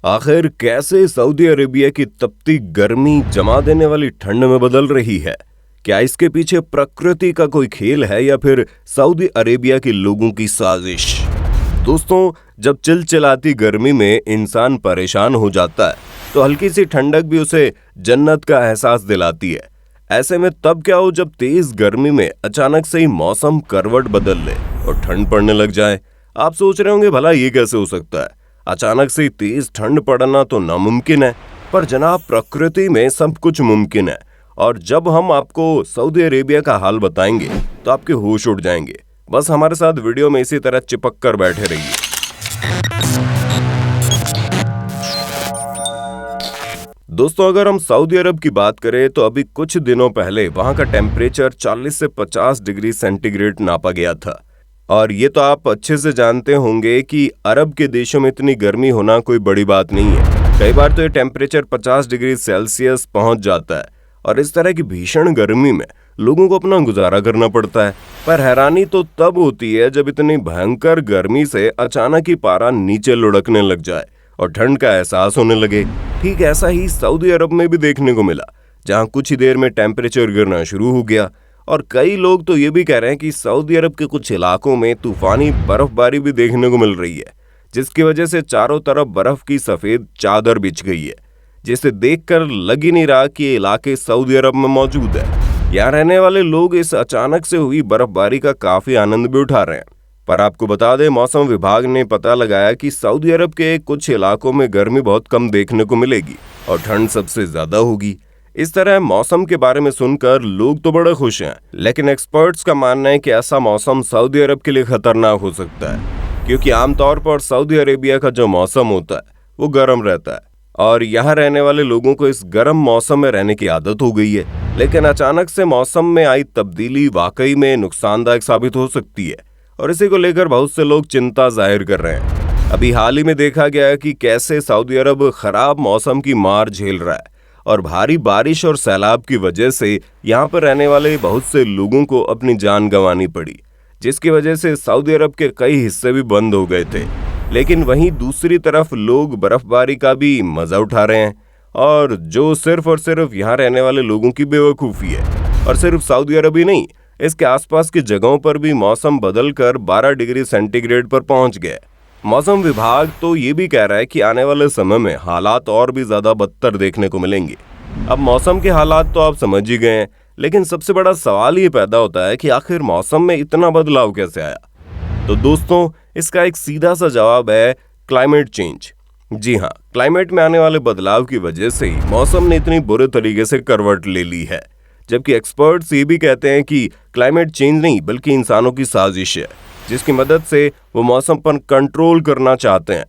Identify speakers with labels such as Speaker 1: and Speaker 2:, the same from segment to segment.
Speaker 1: आखिर कैसे Saudi Arabia की तपती गर्मी जमा देने वाली ठंड में बदल रही है? क्या इसके पीछे प्रकृति का कोई खेल है या फिर सऊदी अरेबिया के लोगों की साजिश? दोस्तों, जब चिलचिलाती गर्मी में इंसान परेशान हो जाता है तो हल्की सी ठंडक भी उसे जन्नत का एहसास दिलाती है। ऐसे में तब क्या हो जब तेज गर्मी में अचानक से ही मौसम करवट बदल ले और ठंड पड़ने लग जाए। आप सोच रहे होंगे भला ये कैसे हो सकता है? अचानक से तेज ठंड पड़ना तो नामुमकिन है, पर जनाब प्रकृति में सब कुछ मुमकिन है। और जब हम आपको सऊदी अरेबिया का हाल बताएंगे तो आपके होश उड़ जाएंगे। बस हमारे साथ वीडियो में इसी तरह चिपक कर बैठे रहिए। दोस्तों, अगर हम सऊदी अरब की बात करें तो अभी कुछ दिनों पहले वहां का टेम्परेचर 40 से 50 डिग्री सेंटीग्रेड नापा गया था। और ये तो आप अच्छे से जानते होंगे कि अरब के देशों में इतनी गर्मी होना कोई बड़ी बात नहीं है। कई बार तो ये टेम्परेचर 50 डिग्री सेल्सियस पहुंच जाता है और इस तरह की भीषण गर्मी में लोगों को अपना गुजारा करना पड़ता है। पर हैरानी तो तब होती है जब इतनी भयंकर गर्मी से अचानक ही पारा नीचे लुढ़कने लग जाए और ठंड का एहसास होने लगे। ठीक ऐसा ही सऊदी अरब में भी देखने को मिला, जहां कुछ ही देर में टेम्परेचर गिरना शुरू हो गया। और कई लोग तो ये भी कह रहे हैं कि सऊदी अरब के कुछ इलाकों में तूफानी बर्फबारी भी देखने को मिल रही है, जिसकी वजह से चारों तरफ बर्फ की सफेद चादर बिछ गई है, जिसे देखकर लग ही नहीं रहा कि ये इलाके सऊदी अरब में मौजूद है। यहाँ रहने वाले लोग इस अचानक से हुई बर्फबारी का काफी आनंद भी उठा रहे हैं। पर आपको बता दें, मौसम विभाग ने पता लगाया कि सऊदी अरब के कुछ इलाकों में गर्मी बहुत कम देखने को मिलेगी और ठंड सबसे ज्यादा होगी। इस तरह मौसम के बारे में सुनकर लोग तो बड़े खुश हैं, लेकिन एक्सपर्ट्स का मानना है कि ऐसा मौसम सऊदी अरब के लिए खतरनाक हो सकता है, क्योंकि आमतौर पर सऊदी अरेबिया का जो मौसम होता है वो गर्म रहता है और यहाँ रहने वाले लोगों को इस गर्म मौसम में रहने की आदत हो गई है। लेकिन अचानक से मौसम में आई तब्दीली वाकई में नुकसानदायक साबित हो सकती है और इसी को लेकर बहुत से लोग चिंता जाहिर कर रहे हैं। अभी हाल ही में देखा गया है कि कैसे सऊदी अरब खराब मौसम की मार झेल रहा है और भारी बारिश और सैलाब की वजह से यहाँ पर रहने वाले बहुत से लोगों को अपनी जान गंवानी पड़ी, जिसकी वजह से सऊदी अरब के कई हिस्से भी बंद हो गए थे। लेकिन वहीं दूसरी तरफ लोग बर्फबारी का भी मजा उठा रहे हैं, और जो सिर्फ और सिर्फ यहाँ रहने वाले लोगों की बेवकूफ़ी है। और सिर्फ सऊदी अरब ही नहीं, इसके आसपास की जगहों पर भी मौसम बदलकर 12 डिग्री सेंटीग्रेड पर पहुंच गया। मौसम विभाग तो ये भी कह रहा है कि आने वाले समय में हालात और भी ज्यादा बदतर देखने को मिलेंगे। अब मौसम के हालात तो आप समझ ही गए हैं, लेकिन सबसे बड़ा सवाल ये पैदा होता है कि आखिर मौसम में इतना बदलाव कैसे आया? तो दोस्तों, इसका एक सीधा सा जवाब है क्लाइमेट चेंज। जी हाँ, क्लाइमेट में आने वाले बदलाव की वजह से ही मौसम ने इतनी बुरे तरीके से करवट ले ली है। जबकि एक्सपर्ट्स ये भी कहते हैं कि क्लाइमेट चेंज नहीं बल्कि इंसानों की साजिश है, जिसकी मदद से वो मौसम पर कंट्रोल करना चाहते हैं।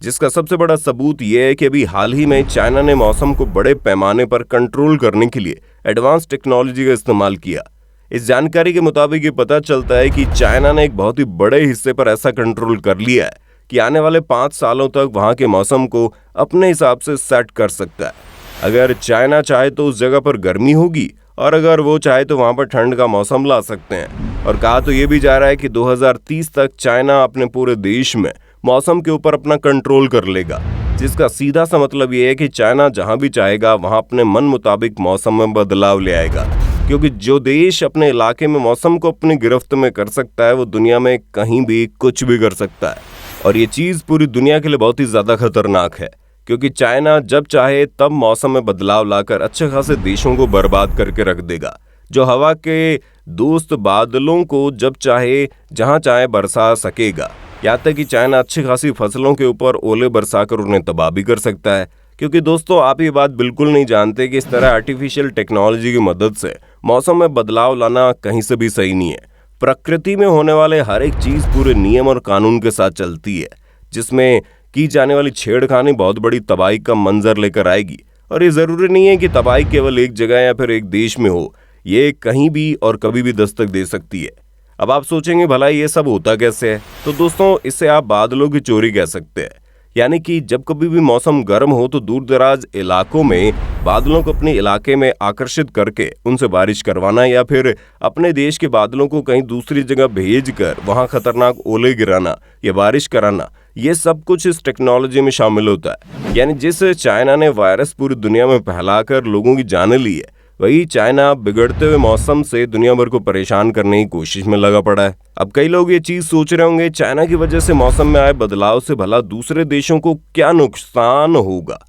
Speaker 1: जिसका सबसे बड़ा सबूत ये है कि अभी हाल ही में चाइना ने मौसम को बड़े पैमाने पर कंट्रोल करने के लिए एडवांस टेक्नोलॉजी का इस्तेमाल किया। इस जानकारी के मुताबिक ये पता चलता है कि चाइना ने एक बहुत ही बड़े हिस्से पर ऐसा कंट्रोल कर लिया है कि आने वाले 5 सालों तक वहाँ के मौसम को अपने हिसाब से सेट कर सकता है। अगर चाइना चाहे तो उस जगह पर गर्मी होगी, और अगर वो चाहे तो वहां पर ठंड का मौसम ला सकते हैं। और कहा तो ये भी जा रहा है कि 2030 तक चाइना अपने पूरे देश में मौसम के ऊपर अपना कंट्रोल कर लेगा, जिसका सीधा सा मतलब ये है कि चाइना जहां भी चाहेगा वहां अपने मन मुताबिक मौसम में बदलाव ले आएगा। क्योंकि जो देश अपने इलाके में मौसम को अपनी गिरफ्त में कर सकता है, वो दुनिया में कहीं भी कुछ भी कर सकता है। और ये चीज पूरी दुनिया के लिए बहुत ही ज्यादा खतरनाक है, क्योंकि चाइना जब चाहे तब मौसम में बदलाव लाकर अच्छे खासे देशों को बर्बाद करके रख देगा, जो हवा के दोस्त बादलों को जब चाहे जहां चाहे बरसा सकेगा। यहाँ तक कि चाइना अच्छी खासी फसलों के ऊपर ओले बरसाकर उन्हें तबाह भी कर सकता है। क्योंकि दोस्तों, आप ये बात बिल्कुल नहीं जानते कि इस तरह आर्टिफिशियल टेक्नोलॉजी की मदद से मौसम में बदलाव लाना कहीं से भी सही नहीं है। प्रकृति में होने वाले हर एक चीज पूरे नियम और कानून के साथ चलती है, जिसमें की जाने वाली छेड़खानी बहुत बड़ी तबाही का मंजर लेकर आएगी। और ये जरूरी नहीं है कि तबाही केवल एक जगह या फिर एक देश में हो, ये कहीं भी और कभी भी दस्तक दे सकती है। अब आप सोचेंगे भला ये सब होता कैसे है? तो दोस्तों, इसे आप बादलों की चोरी कह सकते हैं। यानी कि जब कभी भी मौसम गर्म हो तो दूर दराज इलाकों में बादलों को अपने इलाके में आकर्षित करके उनसे बारिश करवाना, या फिर अपने देश के बादलों को कहीं दूसरी जगह भेज कर वहां खतरनाक ओले गिराना या बारिश कराना, ये सब कुछ इस टेक्नोलॉजी में शामिल होता है। यानी जिस चाइना ने वायरस पूरी दुनिया में फैलाकर लोगों की जान ली है, वही चाइना बिगड़ते हुए मौसम से दुनिया भर को परेशान करने की कोशिश में लगा पड़ा है। अब कई लोग ये चीज सोच रहे होंगे, चाइना की वजह से मौसम में आए बदलाव से भला दूसरे देशों को क्या नुकसान होगा।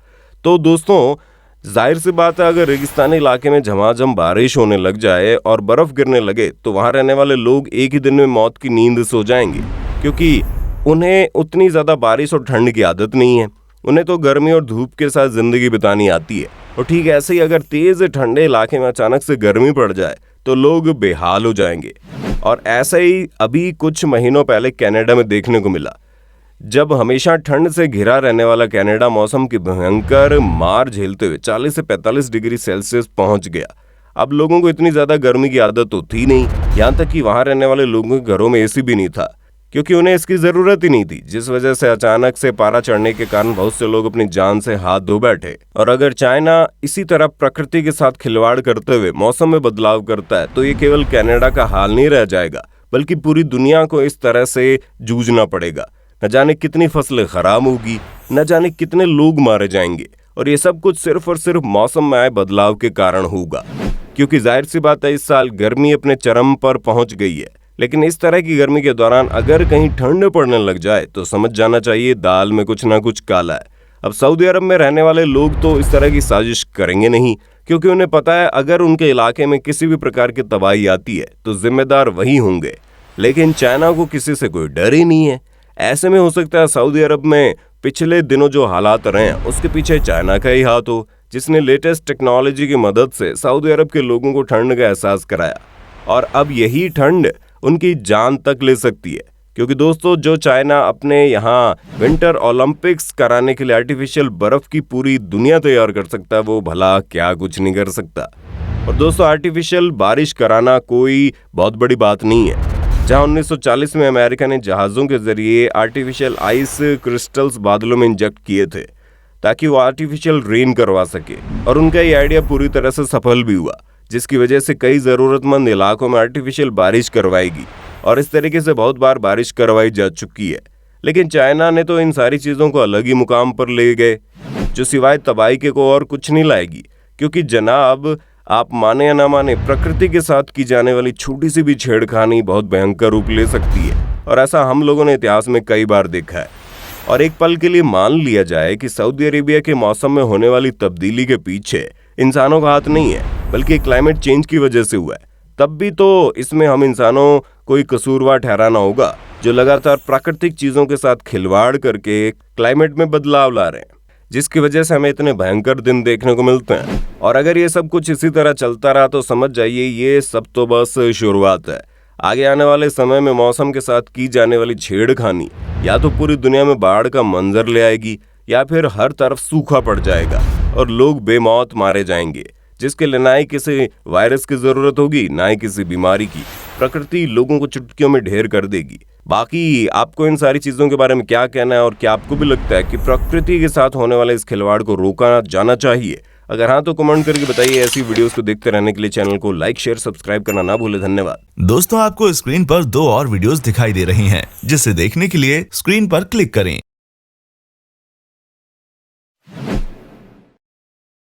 Speaker 1: तो दोस्तों, जाहिर सी बात है, अगर रेगिस्तानी इलाके में झमाझम बारिश होने लग जाए और बर्फ गिरने लगे तो वहां रहने वाले लोग एक ही दिन में मौत की नींद सो जाएंगे, क्योंकि उन्हें उतनी ज्यादा बारिश और ठंड की आदत नहीं है। उन्हें तो गर्मी और धूप के साथ जिंदगी बितानी आती है। और ठीक ऐसे ही अगर तेज ठंडे इलाके में अचानक से गर्मी पड़ जाए तो लोग बेहाल हो जाएंगे। और ऐसा ही अभी कुछ महीनों पहले कनाडा में देखने को मिला, जब हमेशा ठंड से घिरा रहने वाला कनाडा मौसम की भयंकर मार झेलते हुए 40 से 45 डिग्री सेल्सियस पहुंच गया। अब लोगों को इतनी ज्यादा गर्मी की आदत तो थी नहीं, यहाँ तक कि वहां रहने वाले लोगों के घरों में एसी भी नहीं था, क्योंकि उन्हें इसकी जरूरत ही नहीं थी, जिस वजह से अचानक से पारा चढ़ने के कारण बहुत से लोग अपनी जान से हाथ धो बैठे। और अगर चाइना इसी तरह प्रकृति के साथ खिलवाड़ करते हुए मौसम में बदलाव करता है तो ये केवल कनाडा का हाल नहीं रह जाएगा, बल्कि पूरी दुनिया को इस तरह से जूझना पड़ेगा। न जाने कितनी फसलें खराब होगी, न जाने कितने लोग मारे जाएंगे। और ये सब कुछ सिर्फ और सिर्फ मौसम में आए बदलाव के कारण होगा, क्योंकि जाहिर सी बात है, इस साल गर्मी अपने चरम पर पहुंच गई है। लेकिन इस तरह की गर्मी के दौरान अगर कहीं ठंड पड़ने लग जाए तो समझ जाना चाहिए दाल में कुछ ना कुछ काला है। अब सऊदी अरब में रहने वाले लोग तो इस तरह की साजिश करेंगे नहीं, क्योंकि उन्हें पता है अगर उनके इलाके में किसी भी प्रकार की तबाही आती है तो जिम्मेदार वही होंगे। लेकिन चाइना को किसी से कोई डर ही नहीं है। ऐसे में हो सकता है सऊदी अरब में पिछले दिनों जो हालात रहे हैं उसके पीछे चाइना का ही हाथ हो, जिसने लेटेस्ट टेक्नोलॉजी की मदद से सऊदी अरब के लोगों को ठंड का एहसास कराया। और अब यही ठंड उनकी जान तक ले सकती है, क्योंकि दोस्तों, जो चाइना अपने यहाँ विंटर ओलंपिक्स कराने के लिए आर्टिफिशियल बर्फ की पूरी दुनिया तैयार कर सकता है, वो भला क्या कुछ नहीं कर सकता। और दोस्तों, आर्टिफिशियल बारिश कराना कोई बहुत बड़ी बात नहीं है। जहां 1940 में अमेरिका ने जहाजों के जरिए आर्टिफिशियल आइस क्रिस्टल्स बादलों में इंजेक्ट किए थे ताकि वो आर्टिफिशियल रेन करवा सके, और उनका ये आइडिया पूरी तरह से सफल भी हुआ, जिसकी वजह से कई जरूरतमंद इलाकों में आर्टिफिशियल बारिश करवाएगी। और इस तरीके से बहुत बार बारिश करवाई जा चुकी है। लेकिन चाइना ने तो इन सारी चीजों को अलग ही मुकाम पर ले गए, जो सिवाय तबाही के को और कुछ नहीं लाएगी। क्योंकि जनाब, आप माने या ना माने, प्रकृति के साथ की जाने वाली छोटी सी भी छेड़खानी बहुत भयंकर रूप ले सकती है। और ऐसा हम लोगों ने इतिहास में कई बार देखा है। और एक पल के लिए मान लिया जाए कि सऊदी अरेबिया के मौसम में होने वाली तब्दीली के पीछे इंसानों का हाथ नहीं है, बल्कि क्लाइमेट चेंज की वजह से हुआ है, तब भी तो इसमें हम इंसानों को ही कसूरवार ठहराना होगा, जो लगातार प्राकृतिक चीजों के साथ खिलवाड़ करके क्लाइमेट में बदलाव ला रहे हैं, जिसकी वजह से हमें इतने भयंकर दिन देखने को मिलते हैं। और अगर ये सब कुछ इसी तरह चलता रहा तो समझ जाइए ये सब तो बस शुरुआत है। आगे आने वाले समय में मौसम के साथ की जाने वाली छेड़खानी या तो पूरी दुनिया में बाढ़ का मंजर ले आएगी, या फिर हर तरफ सूखा पड़ जाएगा और लोग बेमौत मारे जाएंगे, जिसके लिए ना ही किसी वायरस की जरूरत होगी, ना ही किसी बीमारी की। प्रकृति लोगों को चुटकियों में ढेर कर देगी। बाकी आपको इन सारी चीजों के बारे में क्या कहना है, और क्या आपको भी लगता है कि प्रकृति के साथ होने वाले इस खिलवाड़ को रोका जाना चाहिए? अगर हाँ तो कमेंट करके बताइए। ऐसी वीडियोस को देखते रहने के लिए चैनल को लाइक, शेयर, सब्सक्राइब करना ना भूले। धन्यवाद।
Speaker 2: दोस्तों, आपको स्क्रीन पर 2 और वीडियोस दिखाई दे रही हैं, जिसे देखने के लिए स्क्रीन पर क्लिक करें।